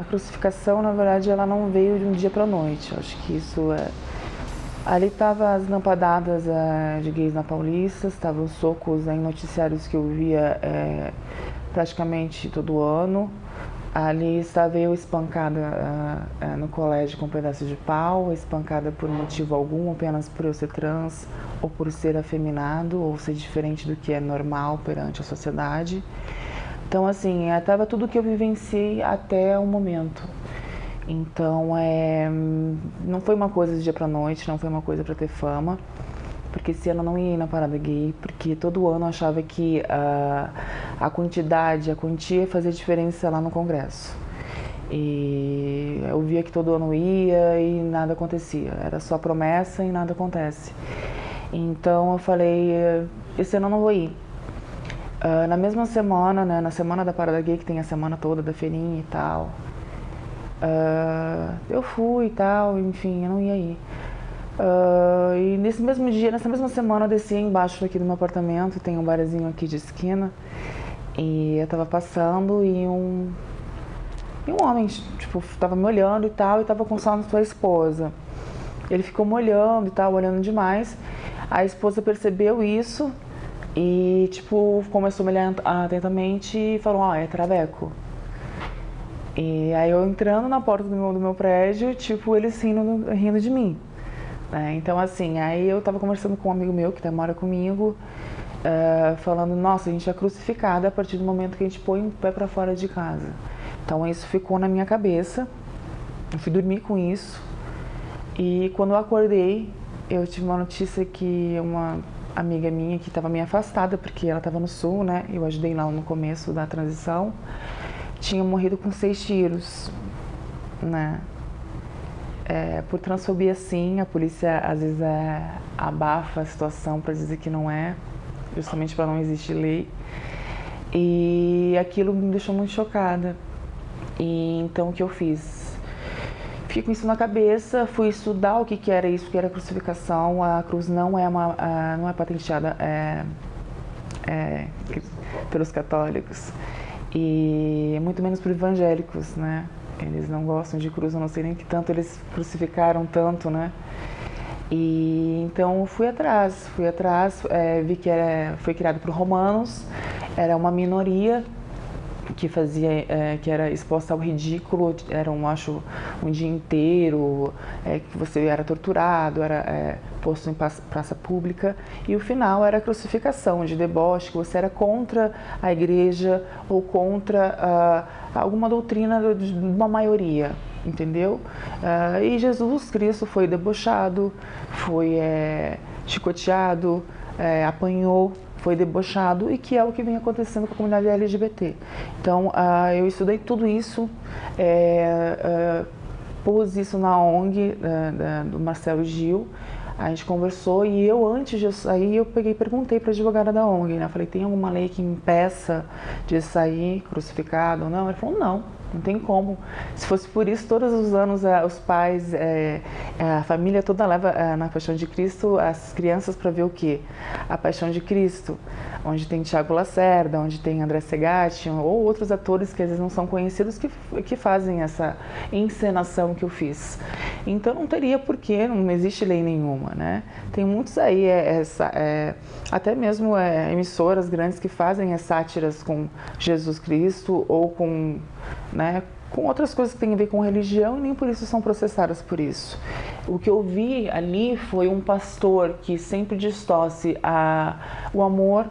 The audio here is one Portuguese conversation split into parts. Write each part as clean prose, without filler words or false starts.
crucificação, na verdade, ela não veio de um dia para noite. Eu acho que isso é... Ali tava as lampadadas de gays na Paulista, estavam os socos em noticiários que eu via praticamente todo ano. Ali estava eu espancada no colégio com um pedaço de pau, espancada por motivo algum, apenas por eu ser trans, ou por ser afeminado, ou ser diferente do que é normal perante a sociedade. Então, assim, estava tudo que eu vivenciei até o momento. Então, não foi uma coisa de dia pra noite, não foi uma coisa pra ter fama, porque esse ano eu não ia ir na parada gay, porque todo ano eu achava que a quantia fazia diferença lá no Congresso. E eu via que todo ano ia e nada acontecia, era só promessa e nada acontece. Então eu falei, esse ano eu não vou ir. Na mesma semana, né, na semana da parada gay, que tem a semana toda da feirinha e tal, eu fui e tal, enfim, eu não ia ir. E nesse mesmo dia, nessa mesma semana, eu desci embaixo aqui do meu apartamento, tem um barzinho aqui de esquina, e eu tava passando e um homem, tipo, tava me olhando e tal, e tava com sua esposa. Ele ficou me olhando e tal, olhando demais. A esposa percebeu isso e, tipo, começou a me olhar atentamente e falou, é traveco. E aí eu entrando na porta do meu prédio, tipo, eles rindo de mim. Então, assim, aí eu tava conversando com um amigo meu que mora comigo, falando, nossa, a gente é crucificada a partir do momento que a gente põe o pé pra fora de casa. Então isso ficou na minha cabeça, eu fui dormir com isso, e quando eu acordei, eu tive uma notícia que uma amiga minha que estava meio afastada, porque ela estava no sul, né, eu ajudei lá no começo da transição, tinha morrido com 6 tiros, né. Por transfobia, sim, a polícia às vezes abafa a situação para dizer que não é, justamente para não existir lei. E aquilo me deixou muito chocada. E então o que eu fiz? Fiquei com isso na cabeça, fui estudar o que era isso, o que era crucificação. A cruz não é patenteada pelos católicos e muito menos por evangélicos, né? Eles não gostam de cruz, eu não sei nem que tanto eles crucificaram tanto, né? E então fui atrás, vi que foi criado por romanos, era uma minoria que era exposta ao ridículo, era um dia inteiro, que você era torturado, era posto em praça pública, e o final era a crucificação, de deboche, que você era contra a igreja ou contra alguma doutrina de uma maioria, entendeu? E Jesus Cristo foi debochado, foi chicoteado, apanhou, foi debochado, e que é o que vem acontecendo com a comunidade LGBT. Então, eu estudei tudo isso, pus isso na ONG do Marcelo Gil, a gente conversou, e eu, antes de sair, eu perguntei para a advogada da ONG, né? Eu falei, tem alguma lei que impeça de sair crucificado ou não? Ela falou, não tem como. Se fosse por isso, todos os anos os pais, a família toda leva na Paixão de Cristo as crianças para ver o quê? A Paixão de Cristo, onde tem Tiago Lacerda, onde tem André Segatti, ou outros atores que às vezes não são conhecidos que fazem essa encenação que eu fiz. Então não teria porquê, não existe lei nenhuma, né? Tem muitos aí, até mesmo emissoras grandes que fazem as sátiras com Jesus Cristo ou com outras coisas que têm a ver com religião, e nem por isso são processadas por isso. O que eu vi ali foi um pastor que sempre distorce o amor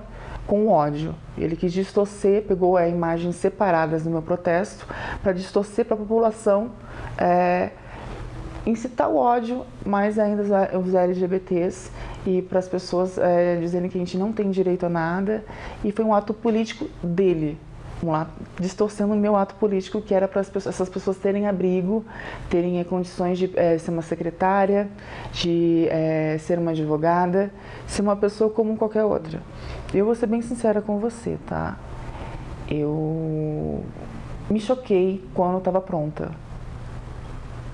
com o ódio. Ele quis distorcer, pegou imagens separadas do meu protesto para distorcer para a população, incitar o ódio, mais ainda os LGBTs, e para as pessoas dizerem que a gente não tem direito a nada, e foi um ato político dele, distorcendo o meu ato político, que era para essas pessoas terem abrigo, terem condições de ser uma secretária, de ser uma advogada, ser uma pessoa como qualquer outra. Eu vou ser bem sincera com você, tá? Eu me choquei quando eu estava pronta.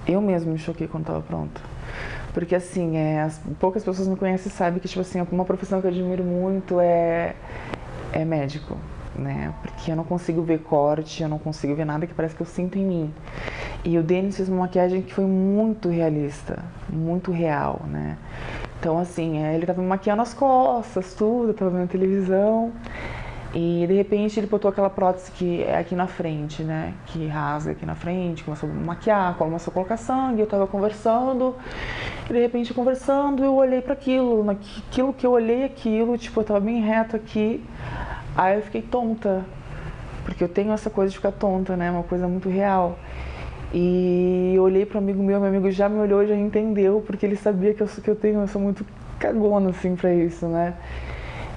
Eu mesma me choquei quando estava pronta. Porque, assim, poucas pessoas me conhecem e sabem que, tipo assim, uma profissão que eu admiro muito é médico, né? Porque eu não consigo ver corte, eu não consigo ver nada que parece que eu sinto em mim. E o Denis fez uma maquiagem que foi muito realista, muito real, né? Então, assim, ele tava me maquiando as costas, tudo, eu tava vendo televisão. E, de repente, ele botou aquela prótese que é aqui na frente, né? Que rasga aqui na frente, começou a me maquiar, começou a colocar sangue, eu tava conversando. E, de repente, conversando, eu olhei para aquilo, naquilo que eu olhei aquilo, tipo, eu tava bem reto aqui. Aí eu fiquei tonta, porque eu tenho essa coisa de ficar tonta, né? Uma coisa muito real. E eu olhei para um amigo meu amigo já me olhou e já entendeu, porque ele sabia que eu sou muito cagona, assim, pra isso, né?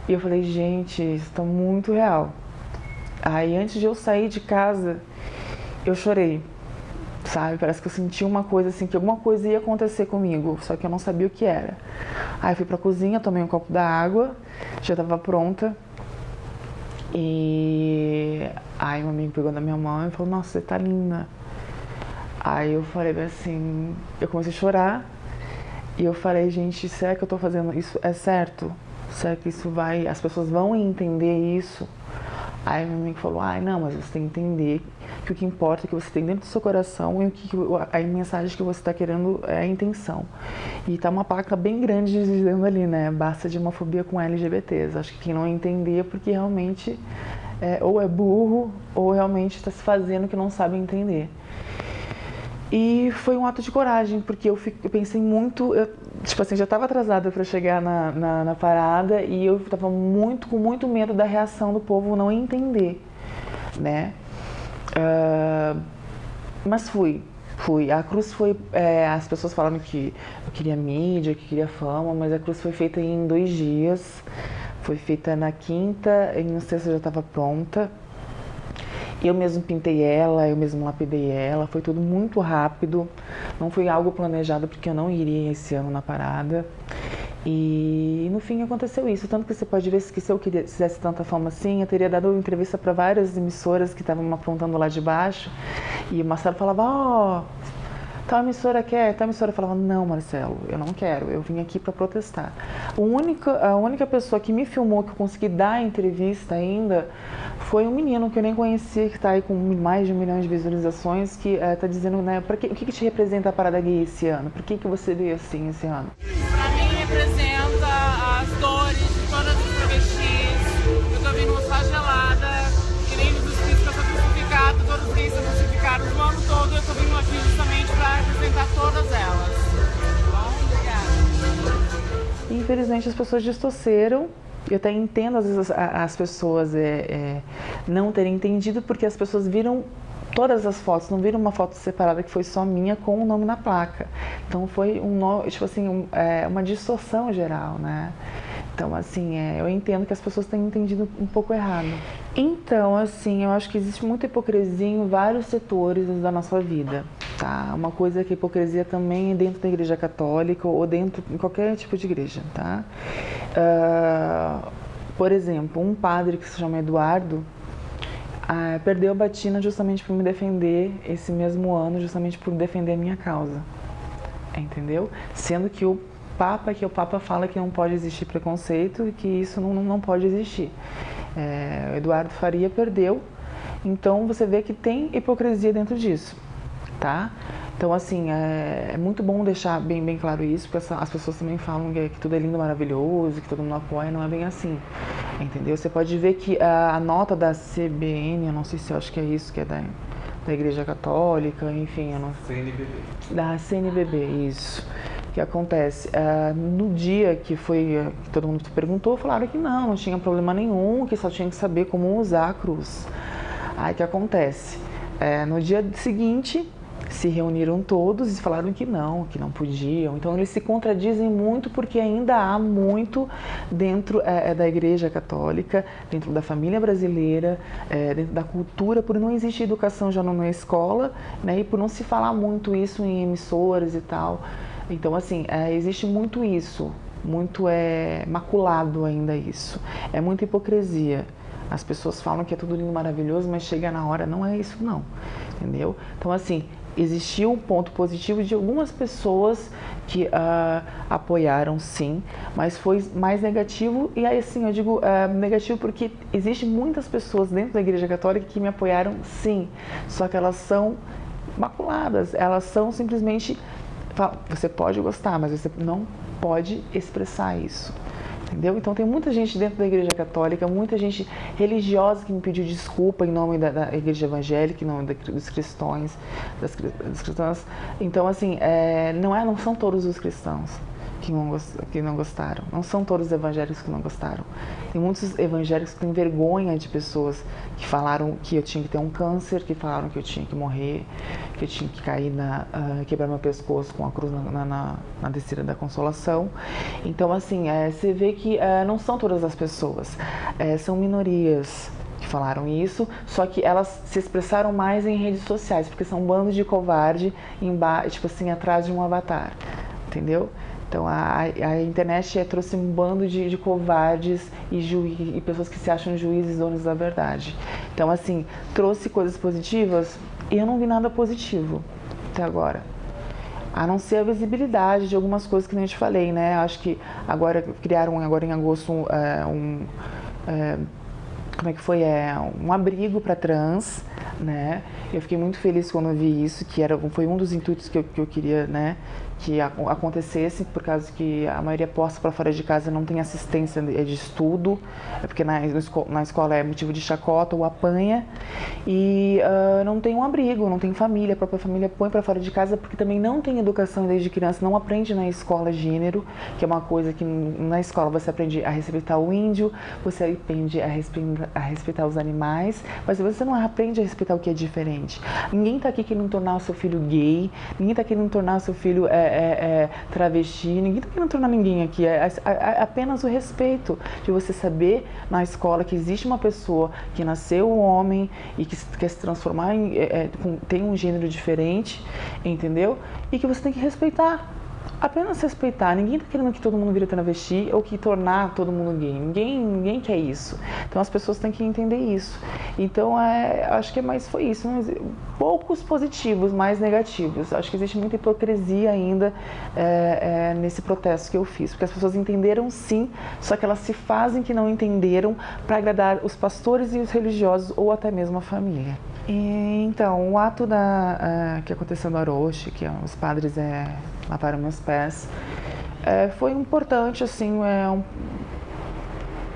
E eu falei, gente, isso tá muito real. Aí, antes de eu sair de casa, eu chorei, sabe? Parece que eu senti uma coisa, assim, que alguma coisa ia acontecer comigo, só que eu não sabia o que era. Aí eu fui pra cozinha, tomei um copo d'água, já tava pronta. E aí um amigo pegou na minha mão e falou, nossa, você tá linda. Aí eu falei assim, eu comecei a chorar e eu falei, gente, será que eu tô fazendo isso? É certo? Será que isso vai, as pessoas vão entender isso? Aí meu amigo falou, ai não, mas você tem que entender que o que importa é que você tem dentro do seu coração e a mensagem que você está querendo é a intenção. E tá uma placa bem grande dizendo ali, né, basta de homofobia com LGBTs. Acho que quem não entender é porque realmente ou é burro ou realmente está se fazendo que não sabe entender. E foi um ato de coragem, porque eu pensei muito, tipo assim, já estava atrasada para chegar na parada e eu estava com muito medo da reação do povo não entender, né? Mas fui. A cruz foi, as pessoas falaram que eu queria mídia, que queria fama, mas a cruz foi feita em 2 dias, foi feita na quinta e na sexta já estava pronta. Eu mesmo pintei ela, eu mesmo lapidei ela, foi tudo muito rápido, não foi algo planejado porque eu não iria esse ano na parada. E no fim aconteceu isso, tanto que você pode ver que se eu quisesse tanta fama assim, eu teria dado entrevista para várias emissoras que estavam me apontando lá de baixo. E o Marcelo falava, tal emissora quer, tal emissora falava, não, Marcelo, eu não quero, eu vim aqui para protestar. A única pessoa que me filmou, que eu consegui dar a entrevista ainda, foi um menino que eu nem conhecia, que está aí com mais de 1 milhão de visualizações, que está dizendo, né, o que te representa a parada gay esse ano? Por que você veio assim esse ano? Pra mim representa as dores de todas as travestis. Eu tô vindo flagelada, que nem Jesus Cristo que eu sou crucificado, todos os gays são crucificados o ano todo. Eu tô vindo aqui justamente pra representar todas elas. Bom, obrigada. Infelizmente as pessoas distorceram. Eu até entendo às vezes as pessoas não terem entendido, porque as pessoas viram todas as fotos, não viram uma foto separada que foi só minha com o nome na placa. Então foi uma distorção geral, né? Então, assim, eu entendo que as pessoas têm entendido um pouco errado. Então, assim, eu acho que existe muita hipocrisia em vários setores da nossa vida, tá? Uma coisa é que a hipocrisia também é dentro da Igreja Católica ou dentro de qualquer tipo de igreja, tá? Por exemplo, um padre que se chama Eduardo perdeu a batina justamente por me defender esse mesmo ano, justamente por defender a minha causa, entendeu? Sendo que o Papa fala que não pode existir preconceito e que isso não pode existir. O Eduardo Faria perdeu, então você vê que tem hipocrisia dentro disso, tá? Então, assim, é muito bom deixar bem claro isso, porque as pessoas também falam que tudo é lindo, maravilhoso, que todo mundo apoia, não é bem assim, entendeu? Você pode ver que a nota da CBN, eu não sei se eu acho que é isso, que é da Igreja Católica, enfim, eu não sei. CNBB. Da CNBB, isso. Que acontece, no dia que todo mundo perguntou, falaram que não tinha problema nenhum, que só tinha que saber como usar a cruz. Aí que acontece, no dia seguinte se reuniram todos e falaram que não podiam. Então eles se contradizem muito, porque ainda há muito dentro da Igreja Católica, dentro da família brasileira, dentro da cultura, por não existir educação já na escola, né, e por não se falar muito isso em emissoras e tal. Então, assim, existe muito isso, muito maculado ainda isso. É muita hipocrisia. As pessoas falam que é tudo lindo, maravilhoso, mas chega na hora, não é isso não, entendeu? Então, assim, existiu um ponto positivo de algumas pessoas que apoiaram, sim, mas foi mais negativo. E aí, assim, eu digo negativo porque existem muitas pessoas dentro da Igreja Católica que me apoiaram, sim, só que elas são maculadas. Elas são simplesmente... Você pode gostar, mas você não pode expressar isso. Entendeu? Então tem muita gente dentro da igreja católica, muita gente religiosa que me pediu desculpa em nome da igreja evangélica, em nome dos cristãos, das cristãs. Então assim, não são todos os cristãos que não gostaram, não são todos os evangélicos que não gostaram. Tem muitos evangélicos que têm vergonha de pessoas que falaram que eu tinha que ter um câncer, que falaram que eu tinha que morrer, que eu tinha que cair quebrar meu pescoço com a cruz na descida da consolação. Então assim, você vê que não são todas as pessoas, são minorias que falaram isso, só que elas se expressaram mais em redes sociais, porque são bandos de covarde tipo assim, atrás de um avatar, entendeu? Então a internet trouxe um bando de covardes e pessoas que se acham juízes, donos da verdade. Então assim, trouxe coisas positivas e eu não vi nada positivo até agora. A não ser a visibilidade de algumas coisas que nem eu te falei, né? Acho que agora criaram em agosto como é que foi? Um abrigo para trans, né? Eu fiquei muito feliz quando eu vi isso, que foi um dos intuitos que eu queria, né? Que acontecesse, por causa que a maioria posta para fora de casa não tem assistência de estudo, porque na escola é motivo de chacota ou apanha, e não tem um abrigo, não tem família, a própria família põe para fora de casa, porque também não tem educação desde criança, não aprende na escola gênero, que é uma coisa que na escola você aprende a respeitar o índio, você aprende a respeitar os animais, mas você não aprende a respeitar o que é diferente. Ninguém está aqui querendo tornar o seu filho gay, ninguém está querendo tornar o seu filho travesti, ninguém está querendo tornar ninguém aqui, apenas o respeito de você saber na escola que existe uma pessoa que nasceu um homem e que quer se transformar tem um gênero diferente, entendeu? E que você tem que respeitar. Apenas respeitar. Ninguém está querendo que todo mundo vire travesti ou que tornar todo mundo gay. Ninguém quer isso. Então as pessoas têm que entender isso. Então acho que foi isso. Poucos positivos, mais negativos. Acho que existe muita hipocrisia ainda nesse protesto que eu fiz. Porque as pessoas entenderam sim, só que elas se fazem que não entenderam para agradar os pastores e os religiosos ou até mesmo a família. Então, o ato que aconteceu no Orochi, que os padres lavaram meus pés, foi importante, assim,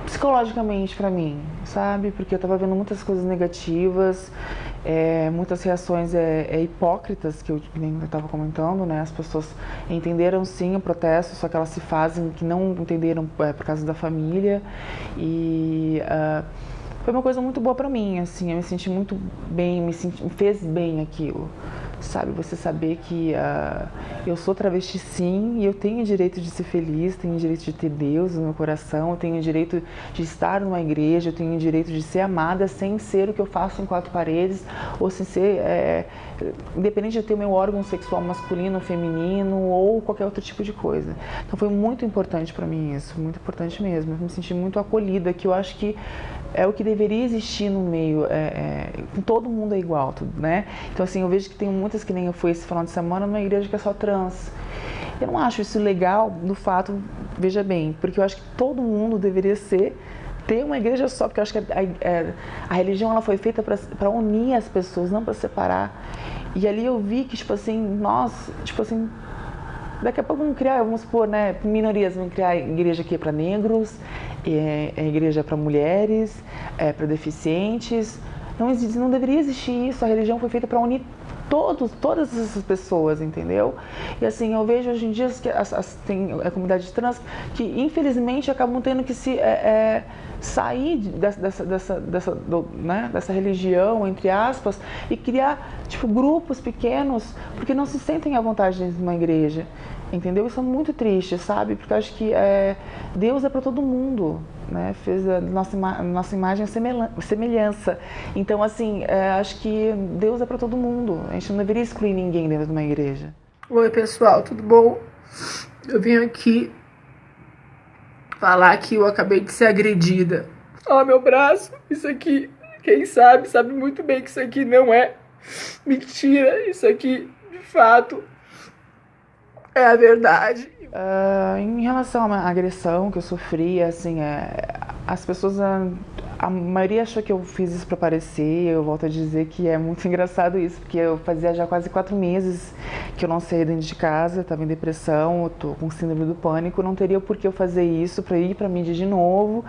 psicologicamente para mim, sabe? Porque eu estava vendo muitas coisas negativas, muitas reações hipócritas, que eu estava comentando, né? As pessoas entenderam sim o protesto, só que elas se fazem que não entenderam por causa da família, e foi uma coisa muito boa pra mim, assim, eu me senti muito bem, me fez bem aquilo, sabe? Você saber que eu sou travesti sim, e eu tenho o direito de ser feliz, tenho o direito de ter Deus no meu coração, eu tenho o direito de estar numa igreja, eu tenho o direito de ser amada sem ser o que eu faço em quatro paredes, ou sem ser, independente de eu ter o meu órgão sexual masculino, feminino, ou qualquer outro tipo de coisa. Então foi muito importante pra mim isso, muito importante mesmo, eu me senti muito acolhida, que eu acho que é o que deveria existir no meio, todo mundo é igual, né? Então assim, eu vejo que tem muitas, que nem eu fui esse final de semana numa igreja que é só trans. Eu não acho isso legal do fato, veja bem, porque eu acho que todo mundo deveria ter uma igreja só, porque eu acho que a religião ela foi feita para unir as pessoas, não para separar. E ali eu vi que, tipo assim, daqui a pouco vamos supor, né, minorias, vão criar igreja aqui para negros, igreja para mulheres, para deficientes. Não deveria existir isso. A religião foi feita para unir todas essas pessoas, entendeu? E assim, eu vejo hoje em dia que tem a comunidade trans que infelizmente acabam tendo que sair dessa religião, entre aspas, e criar tipo grupos pequenos, porque não se sentem à vontade dentro de uma igreja, entendeu? Isso é muito triste, sabe? Porque eu acho que Deus é para todo mundo, né? Fez a nossa imagem e semelhança. Então, assim, acho que Deus é para todo mundo. A gente não deveria excluir ninguém dentro de uma igreja. Oi, pessoal, tudo bom? Eu vim aqui falar que eu acabei de ser agredida. Ó, meu braço, isso aqui, quem sabe muito bem que isso aqui não é mentira. Isso aqui, de fato, é a verdade. Em relação à agressão que eu sofri, assim, as pessoas A maioria achou que eu fiz isso pra aparecer. Eu volto a dizer que é muito engraçado isso, porque eu fazia já quase 4 meses que eu não saía dentro de casa, estava em depressão, eu tô com síndrome do pânico. Não teria por que eu fazer isso pra ir pra mídia de novo,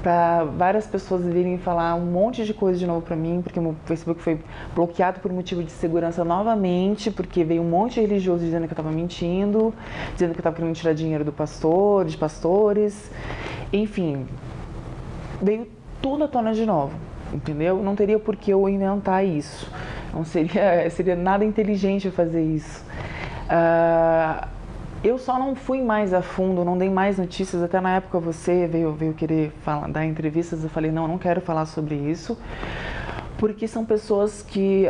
pra várias pessoas virem falar um monte de coisa de novo pra mim, porque meu Facebook foi bloqueado por motivo de segurança novamente, porque veio um monte de religioso dizendo que eu tava mentindo, dizendo que eu tava querendo tirar dinheiro do pastor, de pastores, enfim, veio tudo à tona de novo, entendeu? Não teria por que eu inventar isso, não seria nada inteligente eu fazer isso. Eu só não fui mais a fundo, não dei mais notícias, até na época você veio querer dar entrevistas, eu falei, não quero falar sobre isso, porque são pessoas que,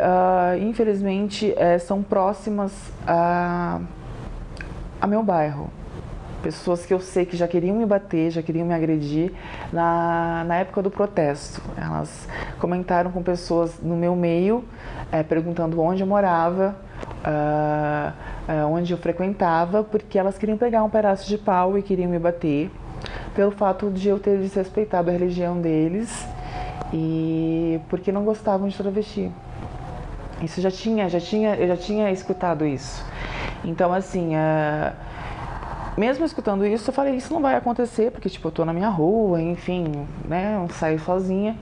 infelizmente, são próximas a meu bairro. Pessoas que eu sei que já queriam me bater, já queriam me agredir na época do protesto. Elas comentaram com pessoas no meu meio, perguntando onde eu morava, onde eu frequentava, porque elas queriam pegar um pedaço de pau e queriam me bater, pelo fato de eu ter desrespeitado a religião deles e porque não gostavam de travesti. Isso eu já tinha escutado isso. Então, assim, mesmo escutando isso, eu falei, isso não vai acontecer, porque, tipo, eu tô na minha rua, enfim, né, eu saio sozinha.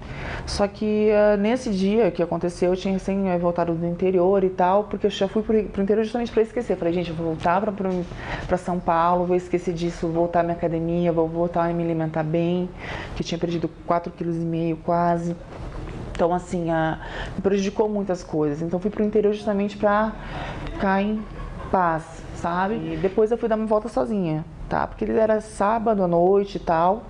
Só que nesse dia que aconteceu, eu tinha recém voltado do interior e tal, porque eu já fui pro interior justamente pra esquecer. Falei, gente, eu vou voltar pra São Paulo, vou esquecer disso, vou voltar à minha academia, vou voltar a me alimentar bem, que eu tinha perdido 4,5 kg quase. Então, assim, me prejudicou muitas coisas. Então, fui pro interior justamente pra ficar em paz, sabe? E depois eu fui dar uma volta sozinha, tá? Porque ele era sábado à noite e tal.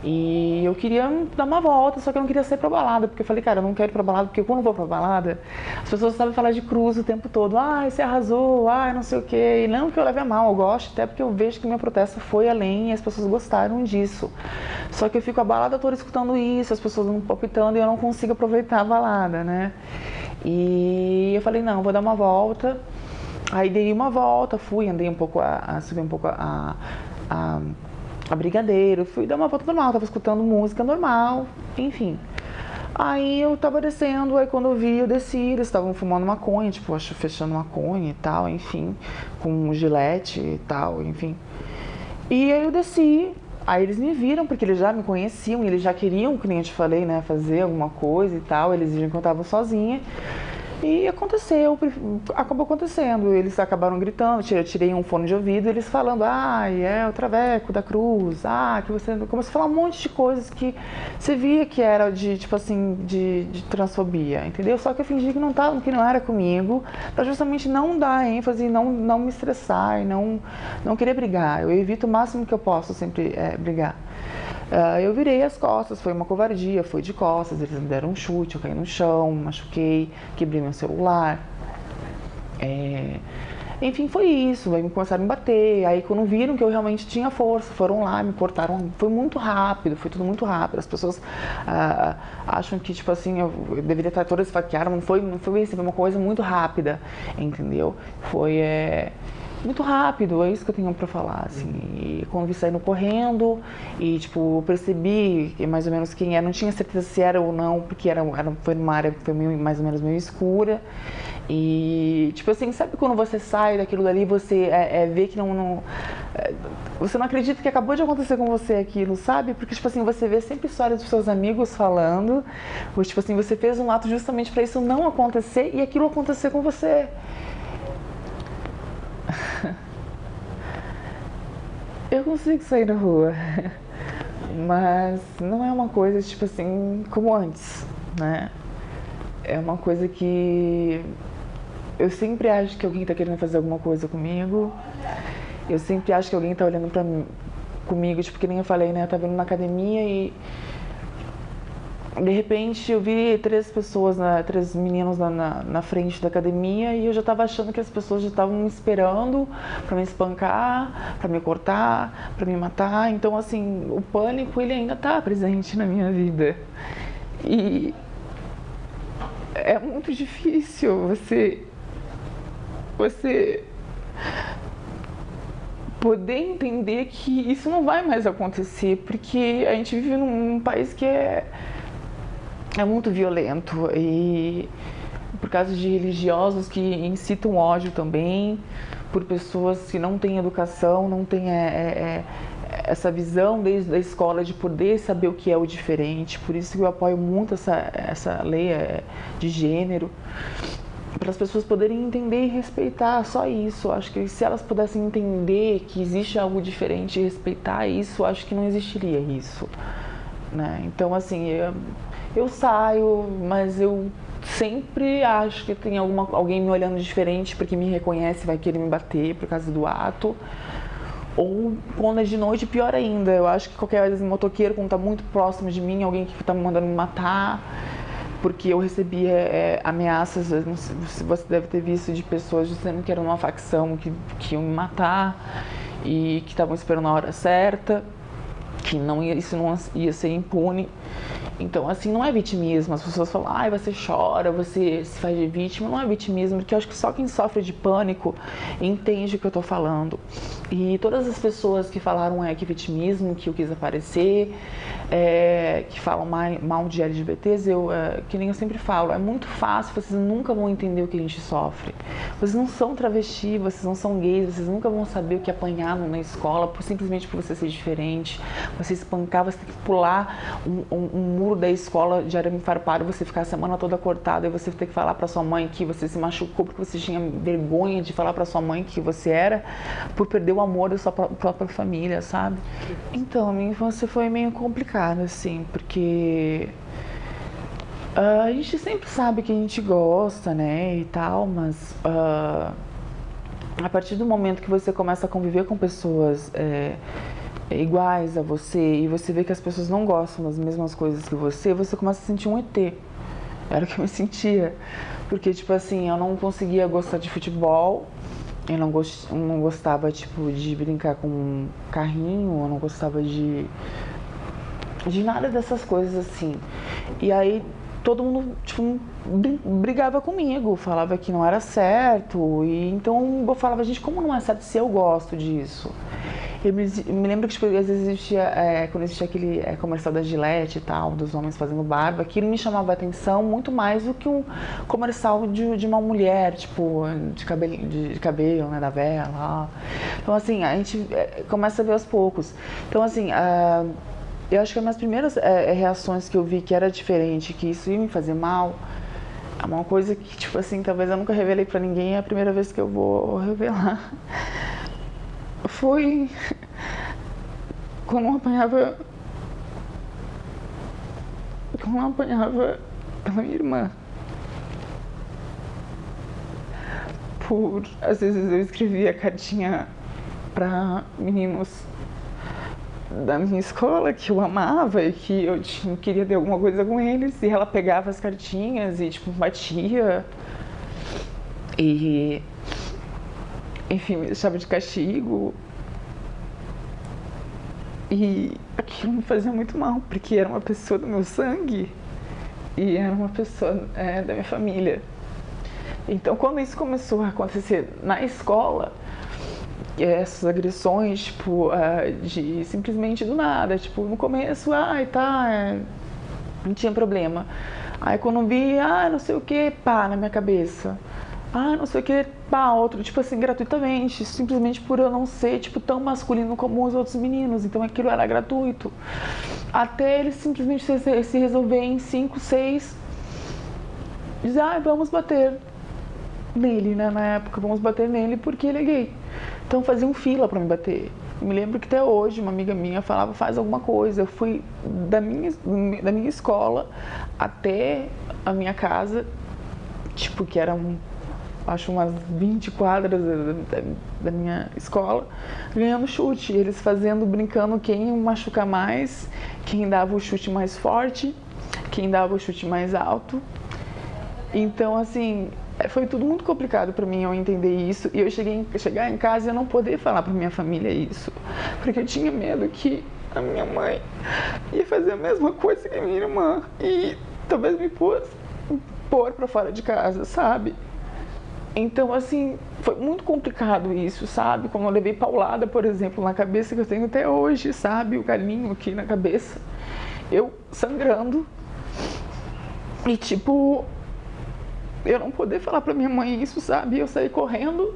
E eu queria dar uma volta, só que eu não queria sair pra balada, porque eu falei, cara, eu não quero ir pra balada, porque quando eu vou pra balada, as pessoas sabem falar de cruz o tempo todo. Você arrasou, não sei o quê. E não que eu leve a mal, eu gosto, até porque eu vejo que minha protesto foi além e as pessoas gostaram disso. Só que eu fico a balada toda escutando isso, as pessoas não palpitando e eu não consigo aproveitar a balada, né? E eu falei, não, vou dar uma volta. Aí dei uma volta, andei um pouco, subi um pouco a Brigadeiro, fui dar uma volta normal, tava escutando música normal, enfim. Aí eu tava descendo, aí quando eu desci, eles estavam fumando maconha, tipo, acho fechando maconha e tal, enfim, com um gilete e tal, enfim. E aí eu desci, aí eles me viram, porque eles já me conheciam, eles já queriam, que nem eu te falei, né, fazer alguma coisa e tal, eles viram que eu tava sozinha. E acabou acontecendo, eles acabaram gritando, eu tirei um fone de ouvido, eles falando, é o Traveco da Cruz, que você começou a falar um monte de coisas que você via que era de, tipo assim, de transfobia, entendeu? Só que eu fingi que não era comigo, pra justamente não dar ênfase, não me estressar e não querer brigar. Eu evito o máximo que eu posso sempre brigar. Eu virei as costas, foi uma covardia, foi de costas, eles me deram um chute, eu caí no chão, machuquei, quebrei meu celular. Enfim, foi isso, aí começaram a me bater, aí quando viram que eu realmente tinha força, foram lá, me cortaram, foi muito rápido, foi tudo muito rápido. As pessoas acham que, tipo assim, eu deveria estar toda esfaqueada, não foi isso, foi uma coisa muito rápida, entendeu? Foi muito rápido, é isso que eu tenho pra falar, assim. E quando vi saindo correndo, e tipo, eu percebi mais ou menos quem era, não tinha certeza se era ou não, porque foi numa área que foi mais ou menos meio escura. E tipo assim, sabe quando você sai daquilo dali, você vê que você não acredita que acabou de acontecer com você aquilo, sabe? Porque tipo assim, você vê sempre histórias dos seus amigos falando, ou tipo assim, você fez um ato justamente pra isso não acontecer e aquilo acontecer com você. Eu consigo sair na rua, mas não é uma coisa tipo assim como antes, né? É uma coisa que eu sempre acho que alguém tá querendo fazer alguma coisa comigo. Eu sempre acho que alguém tá olhando comigo, tipo, que nem eu falei, né? Eu tava indo na academia e de repente eu vi 3 meninos na frente da academia e eu já tava achando que as pessoas já estavam me esperando pra me espancar, pra me cortar, pra me matar. Então, assim, o pânico, ele ainda tá presente na minha vida. E é muito difícil você poder entender que isso não vai mais acontecer, porque a gente vive num país que é muito violento, e por causa de religiosos que incitam ódio também, por pessoas que não têm educação, não têm essa visão desde a escola de poder saber o que é o diferente. Por isso que eu apoio muito essa lei de gênero, para as pessoas poderem entender e respeitar, só isso. Acho que se elas pudessem entender que existe algo diferente e respeitar isso, acho que não existiria isso, né? Então, assim, eu saio, mas eu sempre acho que tem alguém me olhando diferente porque me reconhece e vai querer me bater por causa do ato. Ou quando é de noite, pior ainda. Eu acho que qualquer motoqueiro, quando está muito próximo de mim, alguém que está me mandando me matar, porque eu recebi ameaças, não sei se você deve ter visto, de pessoas dizendo que era uma facção que iam me matar e que estavam esperando a hora certa, que isso não ia ser impune. Então, assim, não é vitimismo. As pessoas falam, você chora, você se faz de vítima. Não é vitimismo, porque eu acho que só quem sofre de pânico entende o que eu tô falando. E todas as pessoas que falaram que vitimismo, que eu quis aparecer, que falam mal de LGBTs, que nem eu sempre falo, é muito fácil, vocês nunca vão entender o que a gente sofre. Vocês não são travesti, vocês não são gays, vocês nunca vão saber o que apanhar na escola, simplesmente por você ser diferente. Você espancar, você tem que pular um muro da escola de arame farpado, você ficar a semana toda cortada e você ter que falar pra sua mãe que você se machucou porque você tinha vergonha de falar pra sua mãe que você era, por perder o amor da sua própria família, sabe? Então, a minha infância foi meio complicada, assim, porque a gente sempre sabe que a gente gosta, né, e tal, mas a partir do momento que você começa a conviver com pessoas iguais a você, e você vê que as pessoas não gostam das mesmas coisas que você começa a sentir um ET. Era o que eu me sentia. Porque, tipo assim, eu não conseguia gostar de futebol, eu não gostava, tipo, de brincar com carrinho, eu não gostava de nada dessas coisas, assim. E aí, todo mundo, tipo, brigava comigo, falava que não era certo, e então eu falava, gente, como não é certo se eu gosto disso? Eu me lembro que, tipo, às vezes existia, quando existia aquele comercial da Gillette e tal, dos homens fazendo barba, aquilo me chamava a atenção muito mais do que um comercial de uma mulher, tipo, de cabelo, né, da vela. Então, assim, a gente começa a ver aos poucos. Então, assim, eu acho que as minhas primeiras reações que eu vi que era diferente, que isso ia me fazer mal, é uma coisa que, tipo assim, talvez eu nunca revelei pra ninguém, é a primeira vez que eu vou revelar. Foi quando eu apanhava pela minha irmã. Às vezes eu escrevia cartinha para meninos da minha escola que eu amava e que eu queria ter alguma coisa com eles, e ela pegava as cartinhas e, tipo, batia e, enfim, me deixava de castigo. E aquilo me fazia muito mal, porque era uma pessoa do meu sangue e era uma pessoa da minha família. Então, quando isso começou a acontecer na escola, essas agressões, tipo, de simplesmente do nada, tipo, no começo, não tinha problema. Aí quando vi, não sei o que, pá, na minha cabeça. Não sei o que, pá, outro, tipo assim, gratuitamente, simplesmente por eu não ser, tipo, tão masculino como os outros meninos. Então aquilo era gratuito. Até ele simplesmente se resolver em 5, 6, dizer, vamos bater nele, né, na época, vamos bater nele porque ele é gay. Então faziam fila pra me bater. Me lembro que até hoje uma amiga minha falava, faz alguma coisa. Eu fui da minha escola até a minha casa, tipo, que eram, acho, umas 20 quadras da minha escola, ganhando chute. Eles brincando quem machucar mais, quem dava o chute mais forte, quem dava o chute mais alto. Então, assim, foi tudo muito complicado para mim eu entender isso, e eu chegar em casa e eu não poder falar para minha família isso, porque eu tinha medo que a minha mãe ia fazer a mesma coisa que a minha irmã e talvez me pôr para fora de casa, sabe? Então, assim, foi muito complicado isso, sabe? Como eu levei paulada, por exemplo, na cabeça, que eu tenho até hoje, sabe? O galinho aqui na cabeça, eu sangrando, E tipo, eu não poder falar pra minha mãe isso, sabe? Eu saí correndo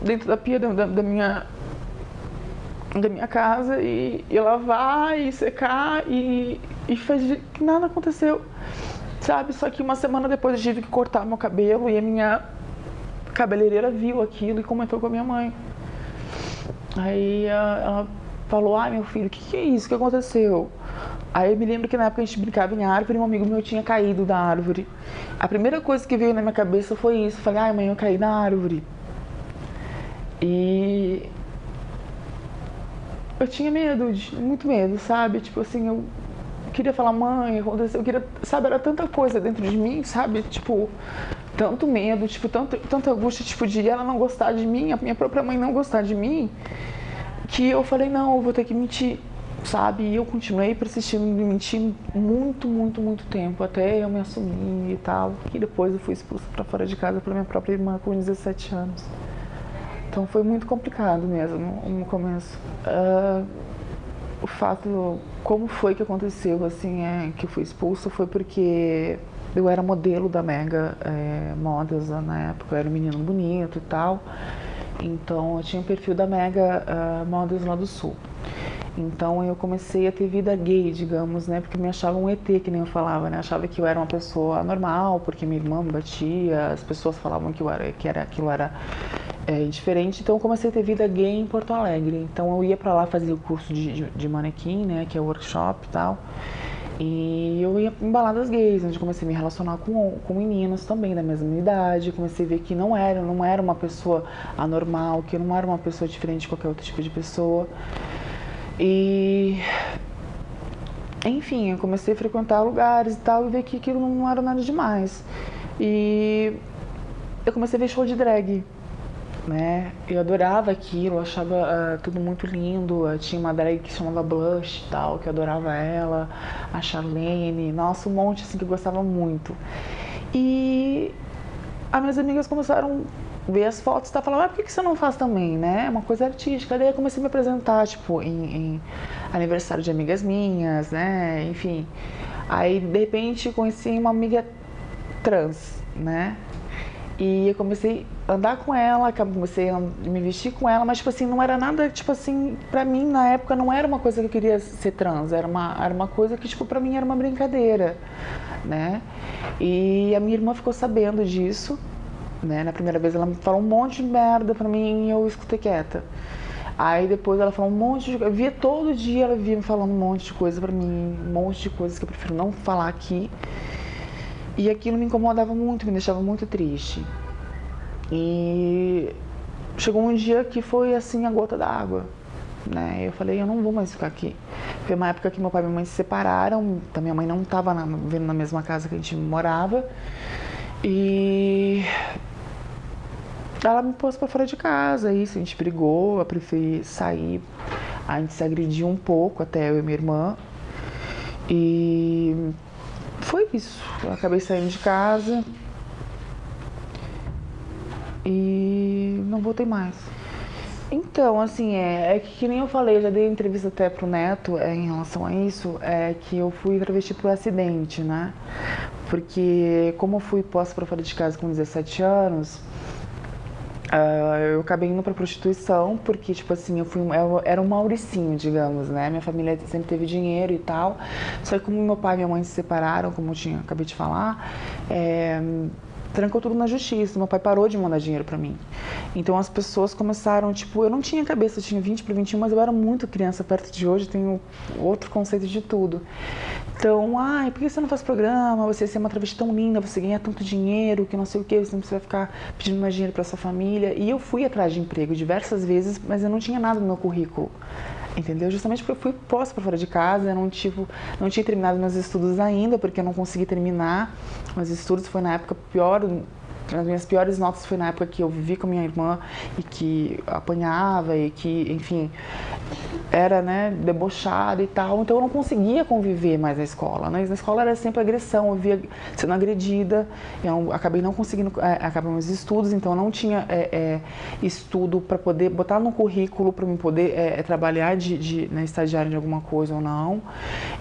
dentro da pia da minha casa e lavar e secar e fingir que nada aconteceu, sabe? Só que uma semana depois eu tive que cortar meu cabelo e a minha cabeleireira viu aquilo e comentou com a minha mãe. Aí ela falou: ai, meu filho, o que é isso? O que aconteceu? Aí eu me lembro que na época a gente brincava em árvore e um amigo meu tinha caído da árvore. A primeira coisa que veio na minha cabeça foi isso. Eu falei: ai, mãe, eu caí na árvore. E eu tinha medo, muito medo, sabe? Tipo assim, eu queria falar: mãe, aconteceu, eu queria, sabe? Era tanta coisa dentro de mim, sabe? Tipo, tanto medo, tipo, tanta angústia, tipo, de ela não gostar de mim, a minha própria mãe não gostar de mim, que eu falei: não, eu vou ter que mentir, sabe? E eu continuei persistindo em mentir muito tempo, até eu me assumir e tal. E depois eu fui expulsa pra fora de casa pela minha própria irmã com 17 anos. Então foi muito complicado mesmo no começo. O fato, como foi que aconteceu, assim, que eu fui expulsa, foi porque eu era modelo da Mega Models na época, eu era um menino bonito e tal. Então eu tinha o perfil da Mega Models lá do Sul. Então eu comecei a ter vida gay, digamos, né? Porque me achavam um ET, que nem eu falava, né? Achava que eu era uma pessoa normal, porque minha irmã me batia, as pessoas falavam que aquilo era diferente. Então eu comecei a ter vida gay em Porto Alegre. Então eu ia pra lá fazer o curso de manequim, né? Que é o workshop e tal. E eu ia em baladas gays, onde comecei a me relacionar com meninos também da mesma idade. Comecei a ver que não era uma pessoa anormal, que eu não era uma pessoa diferente de qualquer outro tipo de pessoa. E enfim, eu comecei a frequentar lugares e tal e ver que aquilo não era nada demais. E eu comecei a ver show de drag, né? Eu adorava aquilo, eu achava tudo muito lindo. Tinha uma drag que se chamava Blush e tal, que eu adorava ela, a Charlene, nossa, um monte assim que eu gostava muito. E as minhas amigas começaram ver as fotos e falavam: por que você não faz também, né? É uma coisa artística. Daí eu comecei a me apresentar, tipo, em aniversário de amigas minhas, né? Enfim. Aí, de repente, conheci uma amiga trans, né? E eu comecei a andar com ela, comecei a me vestir com ela, mas, tipo assim, não era nada, tipo assim, pra mim, na época, não era uma coisa que eu queria ser trans, era uma coisa que, tipo, pra mim era uma brincadeira, né? E a minha irmã ficou sabendo disso, né? Na primeira vez ela me falou um monte de merda pra mim e eu escutei quieta. Aí depois ela falou um monte de coisa, eu via todo dia, ela via me falando um monte de coisa pra mim, um monte de coisas que eu prefiro não falar aqui. E aquilo me incomodava muito, me deixava muito triste. E chegou um dia que foi assim a gota d'água, né? Eu falei: eu não vou mais ficar aqui. Foi uma época que meu pai e minha mãe se separaram, a minha mãe não estava vivendo na mesma casa que a gente morava. E ela me pôs pra fora de casa, isso, a gente brigou, eu preferi sair, a gente se agrediu um pouco, até eu e minha irmã. E foi isso, eu acabei saindo de casa e não voltei mais. Então, assim, é que nem eu falei, já dei entrevista até pro Neto em relação a isso, que eu fui travesti por acidente, né? Porque como eu fui posta pra fora de casa com 17 anos, eu acabei indo pra prostituição, porque, tipo assim, eu era um Mauricinho, digamos, né? Minha família sempre teve dinheiro e tal. Só que como meu pai e minha mãe se separaram, como eu acabei de falar, trancou tudo na justiça. Meu pai parou de mandar dinheiro pra mim. Então as pessoas começaram, tipo, eu não tinha cabeça, eu tinha 20 para 21, mas eu era muito criança perto de hoje, tenho outro conceito de tudo. Então, por que você não faz programa? Você ser uma travesti tão linda, você ganha tanto dinheiro, que não sei o que, você não precisa ficar pedindo mais dinheiro pra sua família. E eu fui atrás de emprego diversas vezes, mas eu não tinha nada no meu currículo. Entendeu? Justamente porque eu fui posta para fora de casa, eu não tinha terminado meus estudos ainda, porque eu não consegui terminar meus estudos. Foi na época pior, as minhas piores notas foi na época que eu vivi com a minha irmã e que apanhava e que, enfim, era, né, debochada e tal, então eu não conseguia conviver mais na escola, né? Na escola era sempre agressão, eu via sendo agredida, eu acabei não conseguindo acabar meus estudos, então eu não tinha estudo para poder botar no currículo para me poder trabalhar né, estagiário de alguma coisa ou não,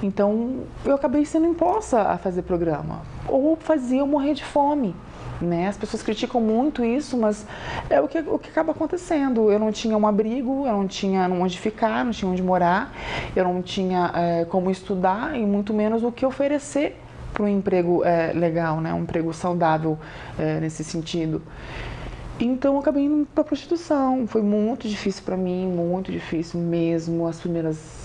então eu acabei sendo imposta a fazer programa, ou fazia eu morrer de fome. Né? As pessoas criticam muito isso, mas é o que acaba acontecendo. Eu não tinha um abrigo, eu não tinha onde ficar, não tinha onde morar, eu não tinha como estudar e muito menos o que oferecer para um emprego legal, né? Um emprego saudável nesse sentido. Então eu acabei indo para a prostituição. Foi muito difícil para mim, muito difícil mesmo. As primeiras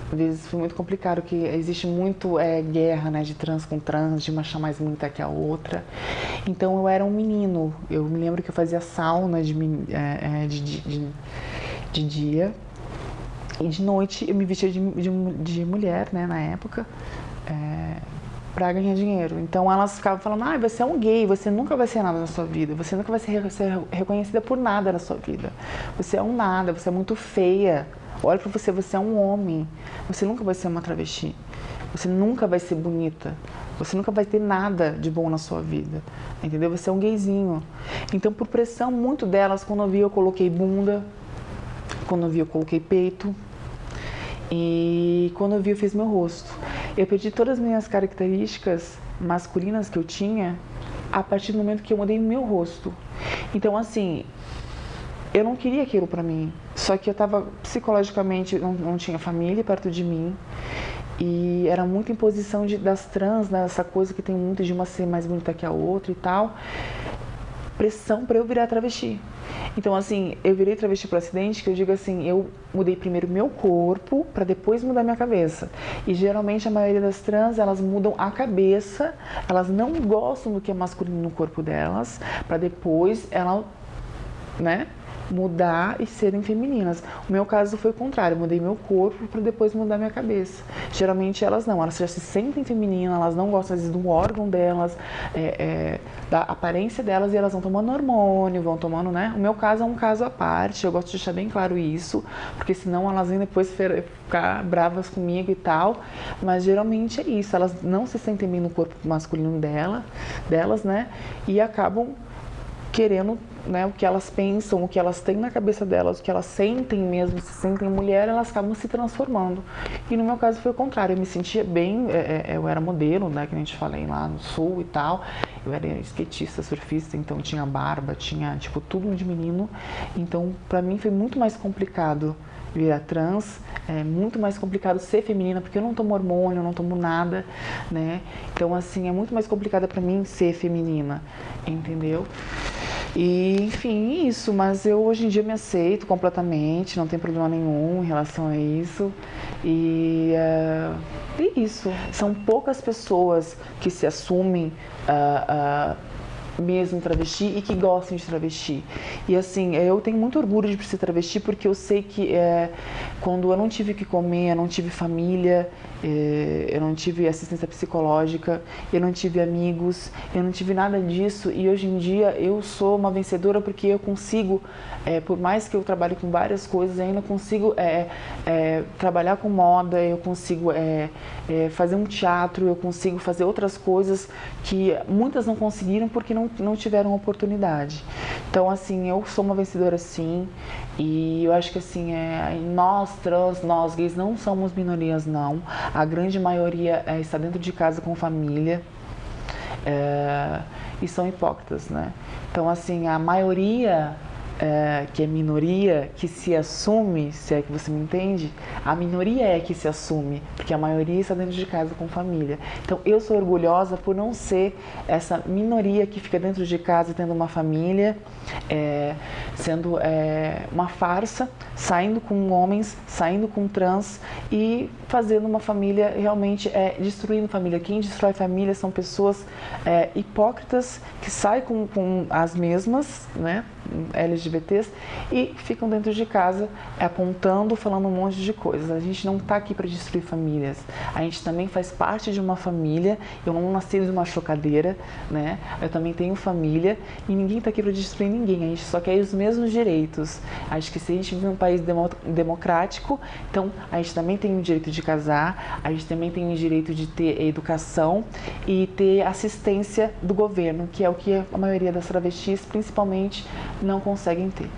vezes foi muito complicado, porque existe muito guerra, né, de trans com trans, de uma achar mais bonita que a outra. Então eu era um menino, eu me lembro que eu fazia sauna de dia e de noite eu me vestia de mulher, né, na época, para ganhar dinheiro. Então elas ficavam falando, você é um gay, você nunca vai ser nada na sua vida, você nunca vai ser reconhecida por nada na sua vida, você é um nada, você é muito feia. Olha pra você, você é um homem, você nunca vai ser uma travesti, você nunca vai ser bonita, você nunca vai ter nada de bom na sua vida, entendeu? Você é um gayzinho. Então, por pressão muito delas, quando eu vi eu coloquei bunda, quando eu vi eu coloquei peito e quando eu vi eu fiz meu rosto. Eu perdi todas as minhas características masculinas que eu tinha a partir do momento que eu mudei o meu rosto. Então, assim, eu não queria aquilo pra mim, só que eu tava psicologicamente, não tinha família perto de mim e era muita imposição das trans, né, essa coisa que tem muito de uma ser mais bonita que a outra e tal, pressão pra eu virar travesti. Então, assim, eu virei travesti por acidente, que eu digo assim, eu mudei primeiro meu corpo pra depois mudar minha cabeça. E geralmente a maioria das trans, elas mudam a cabeça, elas não gostam do que é masculino no corpo delas, pra depois ela, né, mudar e serem femininas. O meu caso foi o contrário, eu mudei meu corpo para depois mudar minha cabeça. Geralmente elas não, elas já se sentem femininas, elas não gostam às vezes do órgão delas, da aparência delas, e elas vão tomando hormônio, vão tomando, né? O meu caso é um caso à parte, eu gosto de deixar bem claro isso, porque senão elas vêm depois ficar bravas comigo e tal, mas geralmente é isso, elas não se sentem bem no corpo masculino delas, né? E acabam querendo, né, o que elas pensam, o que elas têm na cabeça delas, o que elas sentem mesmo, se sentem mulher, elas acabam se transformando. E no meu caso foi o contrário, eu me sentia bem, eu era modelo, né, que a gente falei lá no sul e tal, eu era skatista, surfista, então tinha barba, tinha, tipo, tudo de menino, então pra mim foi muito mais complicado virar trans, é muito mais complicado ser feminina, porque eu não tomo hormônio, eu não tomo nada, né, então assim, é muito mais complicado pra mim ser feminina, entendeu? E, enfim, isso, mas eu hoje em dia me aceito completamente, não tem problema nenhum em relação a isso. E é isso, são poucas pessoas que se assumem mesmo travesti e que gostam de travesti. E assim, eu tenho muito orgulho de ser travesti porque eu sei que quando eu não tive o que comer, eu não tive família, eu não tive assistência psicológica, eu não tive amigos, eu não tive nada disso, e hoje em dia eu sou uma vencedora porque eu consigo, por mais que eu trabalhe com várias coisas, eu ainda consigo trabalhar com moda, eu consigo fazer um teatro, eu consigo fazer outras coisas que muitas não conseguiram porque não tiveram oportunidade. Então, assim, eu sou uma vencedora sim, e eu acho que assim, nós trans, nós gays não somos minorias não, a grande maioria está dentro de casa com família, e são hipócritas, né? Então, assim, a maioria que é minoria, que se assume, se é que você me entende, a minoria é que se assume, porque a maioria está dentro de casa com família. Então eu sou orgulhosa por não ser essa minoria que fica dentro de casa tendo uma família, sendo uma farsa, saindo com homens, saindo com trans e fazendo uma família realmente destruindo família. Quem destrói família são pessoas hipócritas que saem com as mesmas, né? LGBTs e ficam dentro de casa apontando, falando um monte de coisas. A gente não está aqui para destruir famílias, a gente também faz parte de uma família. Eu não nasci de uma chocadeira, né? Eu também tenho família e ninguém está aqui para destruir ninguém, a gente só quer os mesmos direitos. Acho que se a gente vive em um país democrático, então a gente também tem o direito de casar, a gente também tem o direito de ter educação e ter assistência do governo, que é o que a maioria das travestis, principalmente, não conseguem ter.